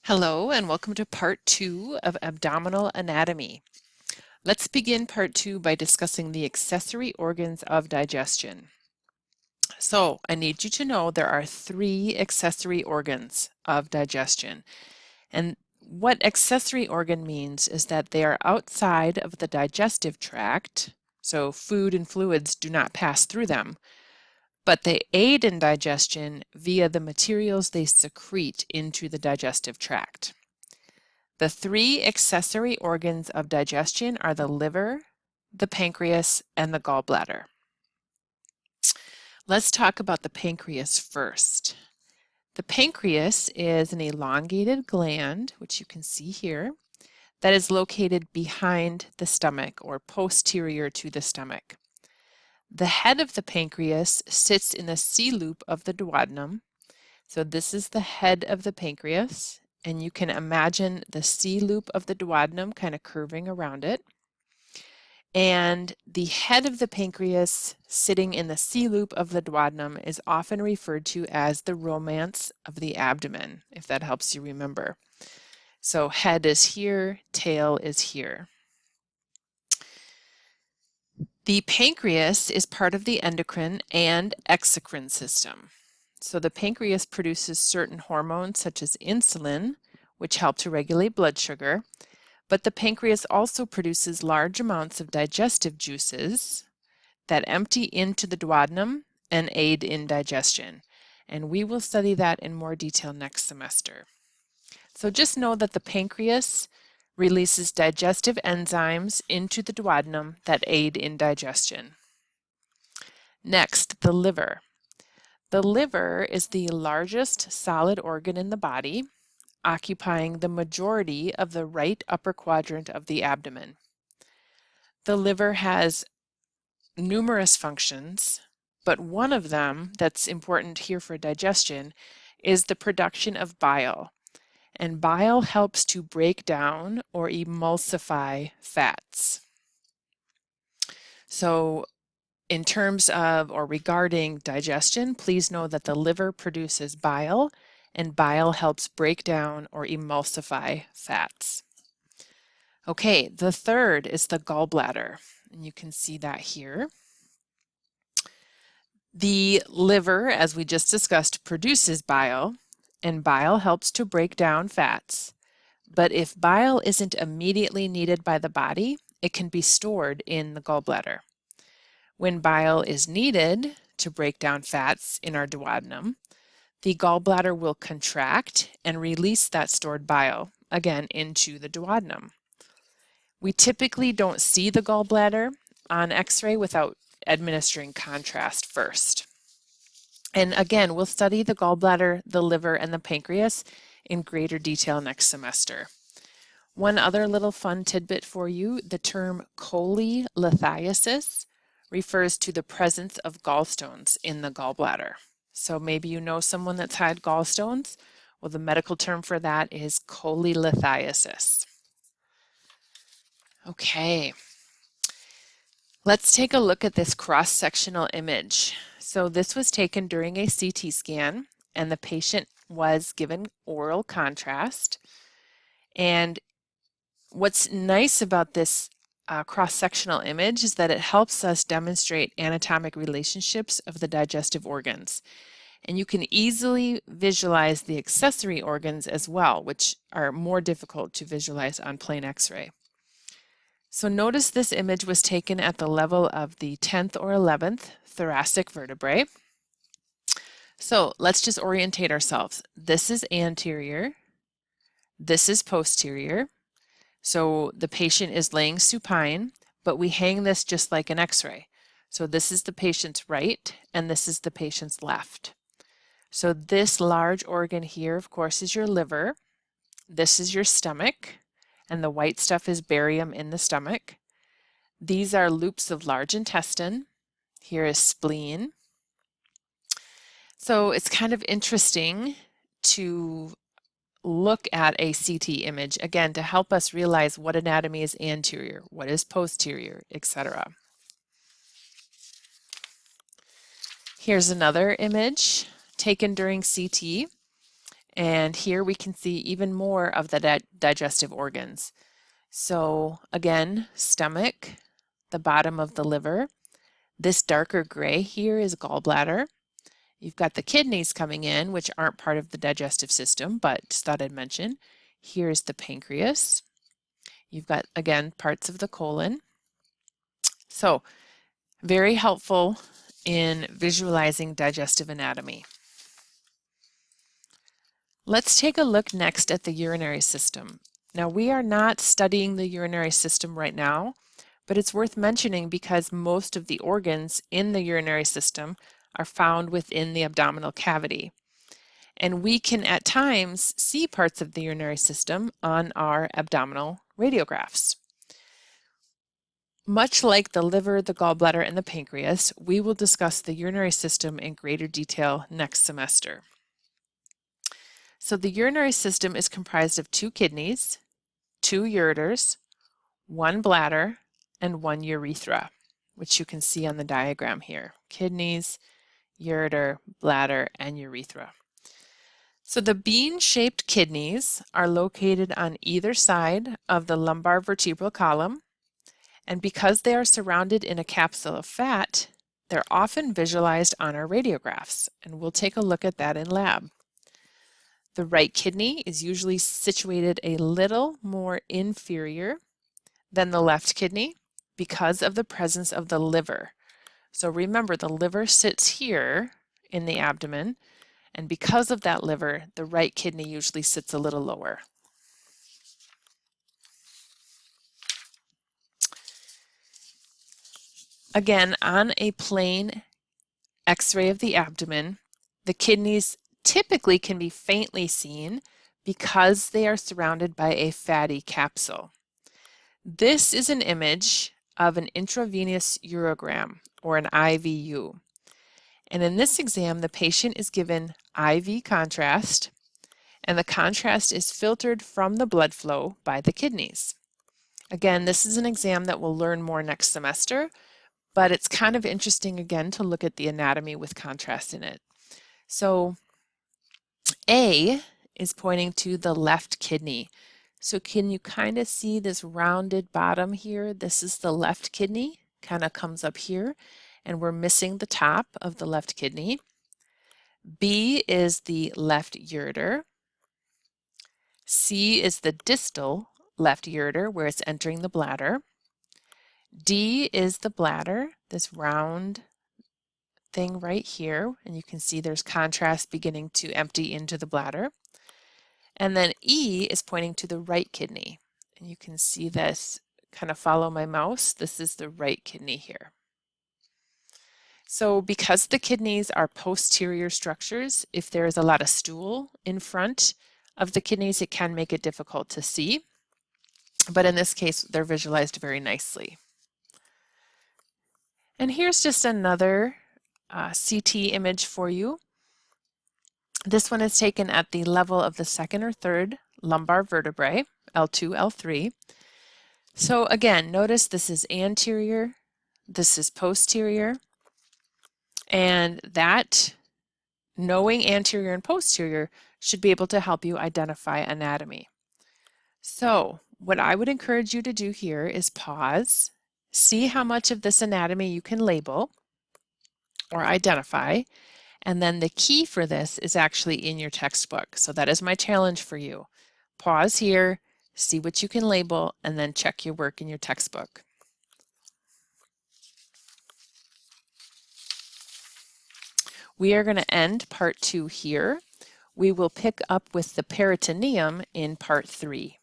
Hello and welcome to part 2 of abdominal anatomy. Let's begin part 2 by discussing the accessory organs of digestion. So I need you to know there are 3 accessory organs of digestion. And what accessory organ means is that they are outside of the digestive tract, so food and fluids do not pass through them, but they aid in digestion via the materials they secrete into the digestive tract. The 3 accessory organs of digestion are the liver, the pancreas, and the gallbladder. Let's talk about the pancreas first. The pancreas is an elongated gland, which you can see here, that is located behind the stomach or posterior to the stomach. The head of the pancreas sits in the C-loop of the duodenum. So this is the head of the pancreas, and you can imagine the C-loop of the duodenum kind of curving around it. And the head of the pancreas sitting in the C-loop of the duodenum is often referred to as the romance of the abdomen, if that helps you remember. So head is here, tail is here. The pancreas is part of the endocrine and exocrine system. So the pancreas produces certain hormones such as insulin, which help to regulate blood sugar, but the pancreas also produces large amounts of digestive juices that empty into the duodenum and aid in digestion. And we will study that in more detail next semester. So just know that the pancreas releases digestive enzymes into the duodenum that aid in digestion. Next, the liver. The liver is the largest solid organ in the body, occupying the majority of the right upper quadrant of the abdomen. The liver has numerous functions, but one of them that's important here for digestion is the production of bile. And bile helps to break down or emulsify fats. So in terms of or regarding digestion, please know that the liver produces bile, and bile helps break down or emulsify fats. Okay, the third is the gallbladder, and you can see that here. The liver, as we just discussed, produces bile, and bile helps to break down fats. But if bile isn't immediately needed by the body, it can be stored in the gallbladder. When bile is needed to break down fats in our duodenum, the gallbladder will contract and release that stored bile, again, into the duodenum. We typically don't see the gallbladder on X-ray without administering contrast first. And again, we'll study the gallbladder, the liver, and the pancreas in greater detail next semester. One other little fun tidbit for you, the term cholelithiasis refers to the presence of gallstones in the gallbladder. So maybe you know someone that's had gallstones. Well, the medical term for that is cholelithiasis. Okay, let's take a look at this cross-sectional image. So this was taken during a CT scan, and the patient was given oral contrast. And what's nice about this cross-sectional image is that it helps us demonstrate anatomic relationships of the digestive organs. And you can easily visualize the accessory organs as well, which are more difficult to visualize on plain X-ray. So notice this image was taken at the level of the 10th or 11th thoracic vertebrae. So let's just orientate ourselves. This is anterior, this is posterior. So the patient is laying supine, but we hang this just like an X-ray. So this is the patient's right, and this is the patient's left. So this large organ here, of course, is your liver. This is your stomach, and the white stuff is barium in the stomach. These are loops of large intestine. Here is spleen. So it's kind of interesting to look at a CT image, again, to help us realize what anatomy is anterior, what is posterior, etc. Here's another image taken during CT. And here we can see even more of the digestive organs. So again, stomach, the bottom of the liver. This darker gray here is gallbladder. You've got the kidneys coming in, which aren't part of the digestive system, but just thought I'd mention. Here's the pancreas. You've got, again, parts of the colon. So very helpful in visualizing digestive anatomy. Let's take a look next at the urinary system. Now, we are not studying the urinary system right now, but it's worth mentioning because most of the organs in the urinary system are found within the abdominal cavity. And we can at times see parts of the urinary system on our abdominal radiographs. Much like the liver, the gallbladder, and the pancreas, we will discuss the urinary system in greater detail next semester. So the urinary system is comprised of 2 kidneys, 2 ureters, 1 bladder, and 1 urethra, which you can see on the diagram here. Kidneys, ureter, bladder, and urethra. So the bean-shaped kidneys are located on either side of the lumbar vertebral column, and because they are surrounded in a capsule of fat, they're often visualized on our radiographs, and we'll take a look at that in lab. The right kidney is usually situated a little more inferior than the left kidney because of the presence of the liver. So remember, the liver sits here in the abdomen, and because of that liver, the right kidney usually sits a little lower. Again, on a plain X-ray of the abdomen, the kidneys typically can be faintly seen because they are surrounded by a fatty capsule. This is an image of an intravenous urogram, or an IVU. And in this exam, the patient is given IV contrast, and the contrast is filtered from the blood flow by the kidneys. Again, this is an exam that we'll learn more next semester, but it's kind of interesting again to look at the anatomy with contrast in it. So A is pointing to the left kidney. So can you kind of see this rounded bottom here? This is the left kidney, kind of comes up here, and we're missing the top of the left kidney. B is the left ureter. C is the distal left ureter, where it's entering the bladder. D is the bladder, this round thing right here, and you can see there's contrast beginning to empty into the bladder. And then E is pointing to the right kidney, and you can see this, kind of follow my mouse, this is the right kidney here. So because the kidneys are posterior structures, if there is a lot of stool in front of the kidneys, it can make it difficult to see. But in this case, they're visualized very nicely. And here's just another CT image for you. This one is taken at the level of the 2nd or 3rd lumbar vertebrae, L2, L3. So again, notice this is anterior, this is posterior, and that knowing anterior and posterior should be able to help you identify anatomy. So what I would encourage you to do here is pause, see how much of this anatomy you can label or identify, and then the key for this is actually in your textbook. So that is my challenge for you. Pause here, see what you can label, and then check your work in your textbook. We are going to end part 2 here. We will pick up with the peritoneum in part 3.